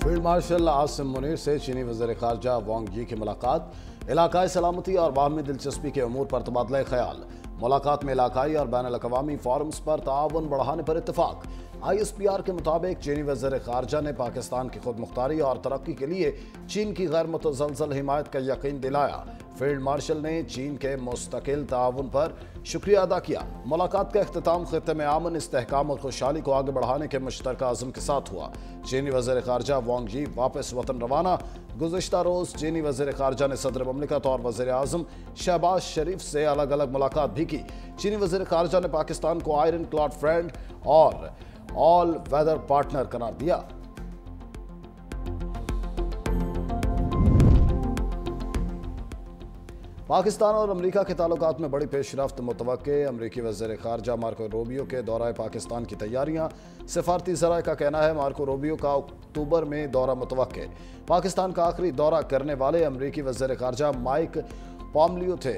Field marshal Asim Munir से चीनी वज़ीर ख़ारजा वांग यी की मुलाकात। इलाकाई सलामती और बाहमी दिलचस्पी के अमूर पर तबादला ख्याल। मुलाकात में इलाकाई और बैन अल-अक़वामी फोरम्स पर ताउन बढ़ाने पर इत्तफाक। ISPR के मुताबिक चीनी वज़ीर ख़ारजा ने पाकिस्तान की खुद मुख्तारी और तरक्की के लिए चीन की गैर मुतज़लज़ल हिमायत का यकीन दिलाया। फील्ड मार्शल ने चीन के मुस्तकिल ताउन पर शुक्रिया अदा किया। मुलाकात का इख्तिताम खित्ते में अमन, इस्तेहकाम और खुशहाली को आगे बढ़ाने के मुश्तरका अज़्म के साथ हुआ। चीनी वज़ीर ख़ारजा वांग यी वापस वतन रवाना। गुज़िश्ता रोज़ चीनी वज़ीर ख़ारजा ने सदर ममलिकत और वज़ीर आज़म शहबाज शरीफ से अलग अलग मुलाकात भी की। चीनी वज़ीर ख़ारजा ने पाकिस्तान को आयरन क्लॉड फ्रेंड और ऑल वेदर पार्टनर करार दिया। पाकिस्तान और अमेरिका के ताल्लुकात में बड़ी पेशरफ्त मुतवक्के। अमेरिकी वज़ीर ख़ारजा मार्को रूबियो के दौरा पाकिस्तान की तैयारियां। सफारती ज़राए का कहना है मार्को रूबियो का अक्टूबर में दौरा मुतवक्के। पाकिस्तान का आखिरी दौरा करने वाले अमेरिकी वज़ीर ख़ारजा माइक पॉम्लियो थे।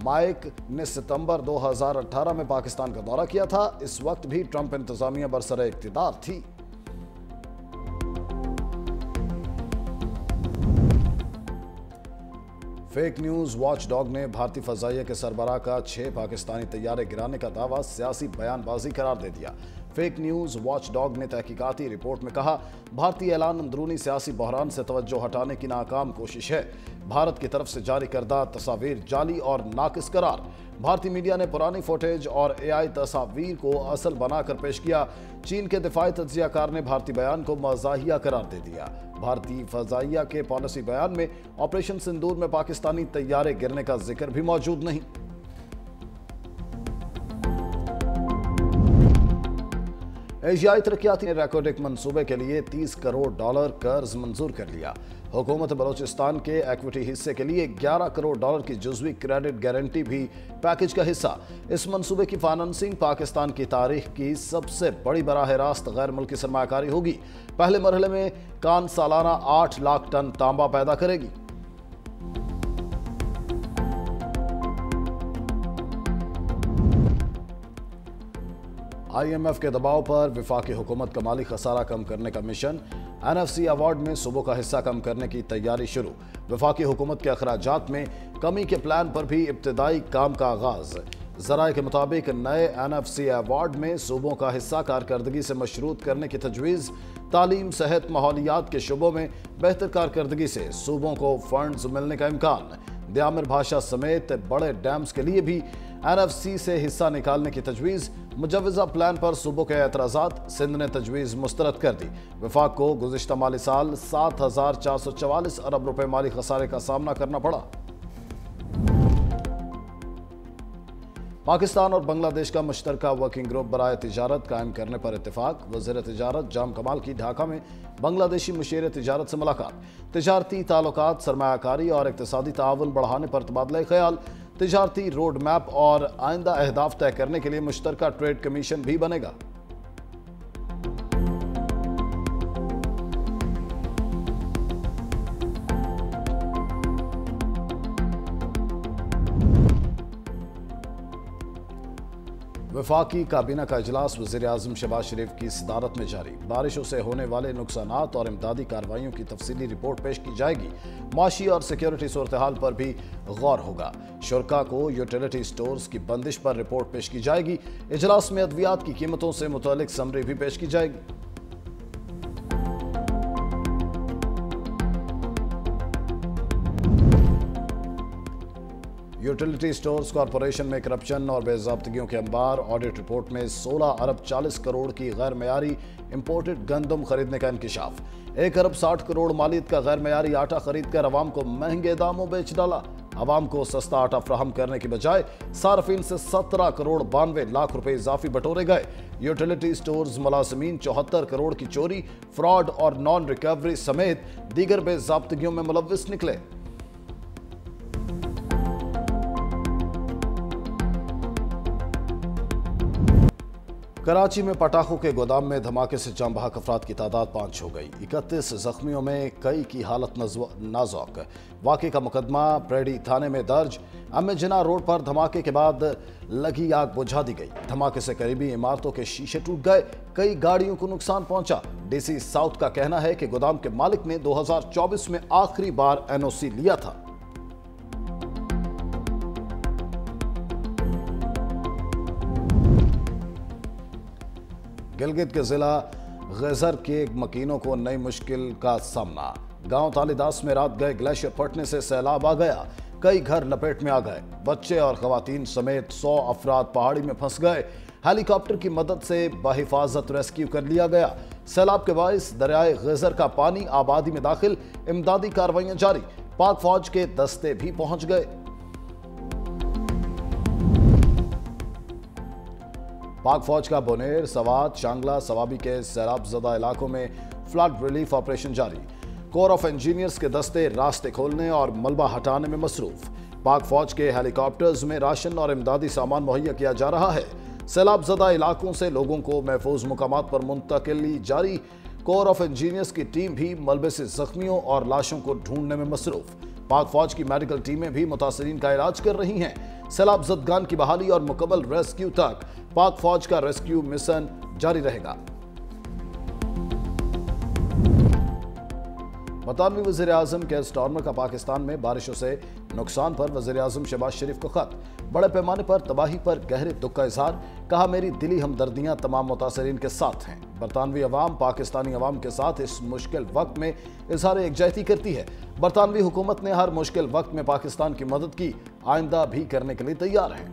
माइक ने सितंबर 2018 में पाकिस्तान का दौरा किया था। इस वक्त भी ट्रंप इंतज़ामिया बरसरे इक़्तिदार थी। फेक न्यूज़ वॉच डॉग ने भारतीय फ़ज़ाइया के सरबराह का 6 पाकिस्तानी तैयारे गिराने का दावा सियासी बयानबाजी करार दे दिया। फेक न्यूज़ वॉच डॉग ने तहकीकाती रिपोर्ट में कहा, भारतीय ऐलान अंदरूनी सियासी बहरान से तवज्जो हटाने की नाकाम कोशिश है। भारत की तरफ से जारी करदा तस्वीर जाली और नाकिस करार। भारतीय मीडिया ने पुरानी फुटेज और AI तस्वीर को असल बनाकर पेश किया। चीन के दिफाई तज्जियाकार ने भारतीय बयान को मज़ाहिया करार दे दिया। भारतीय फ़ज़ाइया के पॉलिसी बयान में ऑपरेशन सिंदूर में पाकिस्तानी तैयारे गिरने का जिक्र भी मौजूद नहीं। एशियाई तरक्याती ने रैकोडिक मंसूबे के लिए $30 करोड़ कर्ज मंजूर कर लिया। हुकूमत बलोचिस्तान के इक्विटी हिस्से के लिए $11 करोड़ की जुज़वी क्रेडिट गारंटी भी पैकेज का हिस्सा। इस मंसूबे की फाइनेंसिंग पाकिस्तान की तारीख की सबसे बड़ी बराह रास्त गैर मुल्की सरमायाकारी होगी। पहले मरहले में कान सालाना 8 लाख टन तांबा पैदा करेगी। IMF के दबाव पर वफाकी हुकूमत का माली खसारा कम करने का मिशन। NFC अवार्ड में सूबों का हिस्सा कम करने की तैयारी शुरू। वफाकी हुकूमत के अखराजात में कमी के प्लान पर भी इब्तदाई काम का आगाज। ज़राए के मुताबिक नए NFC अवार्ड में सूबों का हिस्सा कारकर्दगी से मशरूत करने की तजवीज़। तालीम, सेहत, माहौलियात के शुबों में बेहतर कारकर्दगी से सूबों को फंड्स मिलने का इम्कान। दयामिर भाषा समेत बड़े डैम्स के लिए भी NFC से हिस्सा निकालने की तजवीज़। मुजवज़ा प्लान पर सूबों के एतराज़ात। सिंध ने तजवीज़ मुस्तरद कर दी। वफाक को गुज़िश्ता माली साल 7,444 अरब रुपए माली खसारे का सामना करना पड़ा। पाकिस्तान और बांग्लादेश का मुश्तरका वर्किंग ग्रुप बराए तिजारत कायम करने पर इत्तेफाक। वज़ीर तिजारत जाम कमाल की ढाका में बांग्लादेशी मुशीर तिजारत से मुलाकात। तिजारती ताल्लुकात, सरमायाकारी और इक़्तिसादी ताउन बढ़ाने पर तबादला ख्याल। तिजारती रोड मैप और आइंदा अहदाफ तय करने के लिए मुश्तरका ट्रेड कमीशन भी बनेगा। वफाकी काबीना का इजलास वज़ीर आज़म शहबाज शरीफ की सदारत में जारी। बारिशों से होने वाले नुकसानात और इमदादी कार्रवाइयों की तफसीली रिपोर्ट पेश की जाएगी। माशी और सिक्योरिटी सूरत हाल पर भी गौर होगा। शुरका को यूटिलिटी स्टोर्स की बंदिश पर रिपोर्ट पेश की जाएगी। इजलास में अद्वियात की कीमतों से मुतालिक समरी भी पेश की जाएगी। यूटिलिटी स्टोर्स कॉरपोरेशन में करप्शन और बेज़ाब्तगियों के अंबार। ऑडिट रिपोर्ट में 16 अरब 40 करोड़ की गैर मयारी इंपोर्टेड गंदम खरीदने का इंकिशाफ। 1 अरब 60 करोड़ मालियत का गैर मयारी आटा खरीद कर अवाम को महंगे दामों बेच डाला। अवाम को सस्ता आटा फ्राहम करने की बजाय सार्फिन से 17 करोड़ 92 लाख रुपए इजाफी बटोरे गए। यूटिलिटी स्टोर्स मुलाजमीन 74 करोड़ की चोरी, फ्रॉड और नॉन रिकवरी समेत दीगर बेज़ाब्तगियों में मुलव्विस निकले। कराची में पटाखों के गोदाम में धमाके से जाम बहक अफराद की तादाद 5 हो गई। 31 जख्मियों में कई की हालत नाजुक। वाक़े का मुकदमा प्रेडी थाने में दर्ज। अम्मे जिना रोड पर धमाके के बाद लगी आग बुझा दी गई। धमाके से करीबी इमारतों के शीशे टूट गए, कई गाड़ियों को नुकसान पहुंचा। डीसी साउथ का कहना है कि गोदाम के मालिक ने 2024 में आखिरी बार एनओसी लिया था। गिलगित के जिला गजर के मकीनों को नई मुश्किल का सामना। गांव तालीदास में रात गए ग्लेशियर फटने से सैलाब आ गया, कई घर लपेट में आ गए। बच्चे और खवातीन समेत 100 अफराद पहाड़ी में फंस गए। हेलीकॉप्टर की मदद से बहिफाजत रेस्क्यू कर लिया गया। सैलाब के बायस दरियाए गजर का पानी आबादी में दाखिल, इमदादी कार्रवाइयां जारी। पाक फौज के दस्ते भी पहुंच गए। पाक फौज का बोनेर, सवात, शांगला, सवाबी के सैलाब ज़दा इलाकों में फ्लड रिलीफ ऑपरेशन जारी। कोर ऑफ इंजीनियर्स के दस्ते रास्ते खोलने और मलबा हटाने में मसरूफ। पाक फौज के हेलीकॉप्टर्स में राशन और इमदादी सामान मुहैया किया जा रहा है। सैलाब ज़दा इलाकों से लोगों को महफूज मुकामात पर मुंतकिली जारी। कोर ऑफ इंजीनियर्स की टीम भी मलबे से जख्मियों और लाशों को ढूंढने में मसरूफ। पाक फौज की मेडिकल टीमें भी मुतासरीन का इलाज कर रही हैं। सैलाब ज़दगान की बहाली और मुकम्मल रेस्क्यू तक पाक फौज का रेस्क्यू मिशन जारी रहेगा। बरतानवी वज़ीर आज़म के स्टॉर्मर का पाकिस्तान में बारिशों से नुकसान पर वज़ीर आज़म शहबाज शरीफ को खत। बड़े पैमाने पर तबाही पर गहरे दुख का इजहार। कहा, मेरी दिली हमदर्दियां तमाम मुतासरीन के साथ हैं। बरतानवी अवाम पाकिस्तानी अवाम के साथ इस मुश्किल वक्त में इजहार एकजहती करती है। बरतानवी हुकूमत ने हर मुश्किल वक्त में पाकिस्तान की मदद की, आइंदा भी करने के लिए तैयार है।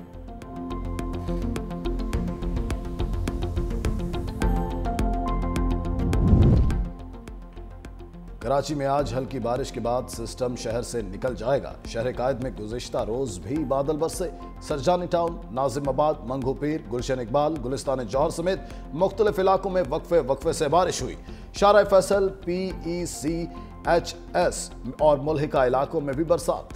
कराची में आज हल्की बारिश के बाद सिस्टम शहर से निकल जाएगा। शहर कायद में गुज़िश्ता रोज भी बादल बरसे। सरजानी टाउन, नाजिमाबाद, मंगू पीर, गुलशन इकबाल, गुलिस्तान जौहर समेत मुख्तलिफ इलाकों में वक्फे से बारिश हुई। शारा फैसल, PECHS और मुल्हिका इलाकों में भी बरसात।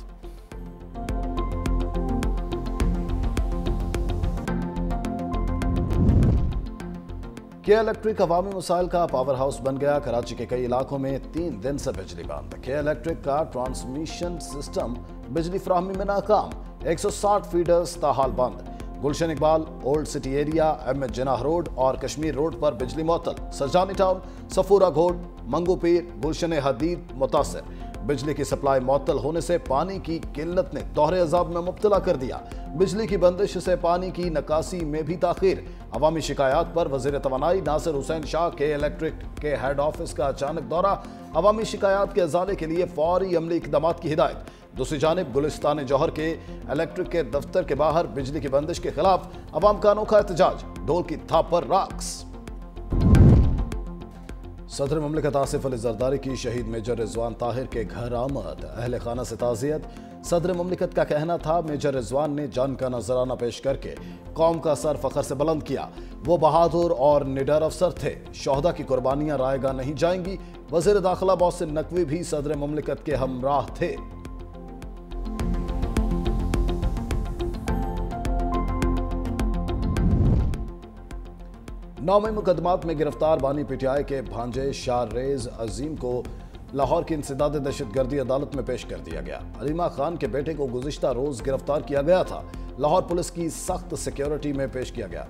के इलेक्ट्रिक अवामी मसाइल का पावर हाउस बन गया। कराची के कई इलाकों में 3 दिन से बिजली बंद। के इलेक्ट्रिक का ट्रांसमिशन सिस्टम बिजली फराहमी में नाकाम। 160 फीडर्स ताहाल बंद। Gulshan Iqbal, old city area, M Jinnah road और कश्मीर रोड पर बिजली मुअत्तल। सरजानी टाउन, सफूरा घोड़, मंगू पीर, गुलशन हदीद मुतासर। बिजली की सप्लाई मुअत्तल होने से पानी की किल्लत ने दोहरे अजाब में मुब्तला कर दिया। बिजली की बंदिश से पानी की नकासी में भी ताखीर। अवामी शिकायत पर वजीर तवानाई नासिर हुसैन शाह के इलेक्ट्रिक के हेड ऑफिस का अचानक दौरा। अवामी शिकायत के अजाले के लिए फौरी अमली इकदाम की हिदायत। दूसरी जानिब गुलिस्तान जौहर के इलेक्ट्रिक के दफ्तर के बाहर बिजली की बंदिश के खिलाफ अवाम का अनोखा एहतजाज। ढोल की थाप पर राक्स। सदर मुमलिकत आसिफ अली जरदारी की शहीद मेजर रिजवान ताहिर के घर आमद। अहले खाना से ताज़ियत। सदर मुमलिकत का कहना था, मेजर रिजवान ने जान का नजराना पेश करके कौम का सर फखर से बुलंद किया। वो बहादुर और निडर अफसर थे। शोहदा की कुर्बानियां रायगा नहीं जाएंगी। वज़ीर दाखिला मोहसिन नकवी भी सदर मुमलिकत के हमराह थे। नौवीं मुकदमात में गिरफ्तार बानी PTI के भांजे शाररेज अजीम को लाहौर की इंसदाद दहशतगर्दी अदालत में पेश कर दिया गया। अलीमा खान के बेटे को गुज़िश्ता रोज गिरफ्तार किया गया था। लाहौर पुलिस की सख्त सिक्योरिटी में पेश किया गया।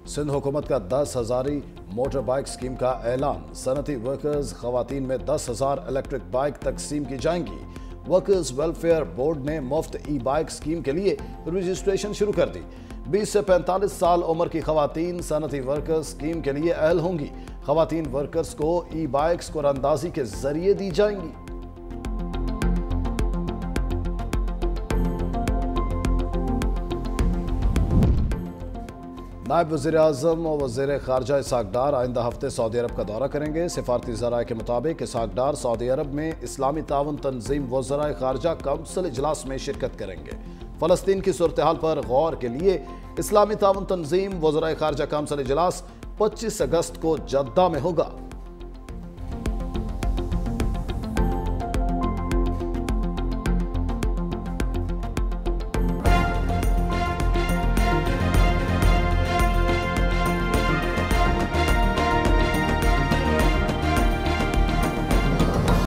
सिंध हुकूमत का 10,000 मोटर बाइक स्कीम का ऐलान। सनती वर्कर्स खवातीन में 10,000 इलेक्ट्रिक बाइक तकसीम की जाएंगी। वर्कर्स वेलफेयर बोर्ड ने मुफ्त ई-बाइक स्कीम के लिए रजिस्ट्रेशन शुरू कर दी। 20 से 45 साल उम्र की खवातीन सनती वर्कर्स स्कीम के लिए अहल होंगी। खवातीन वर्कर्स को ई-बाइक्स कुरानंदाजी के जरिए दी जाएंगी। नायब वज़ीर आज़म और वज़ीर ख़ारजा इसहाक़ डार आइंदा हफ्ते सऊदी अरब का दौरा करेंगे। सिफारती ज़राए के मुताबिक इसहाक़ डार सऊदी अरब में इस्लामी ताउन तंजीम वज़राए ख़ारजा काउंसिल इजलास में शिरकत करेंगे। फ़लस्तीन की सूरत हाल पर गौर के लिए इस्लामी ताउन तंजीम वज़राए ख़ारजा काउंसिल इजलास 25 अगस्त को जद्दा में होगा।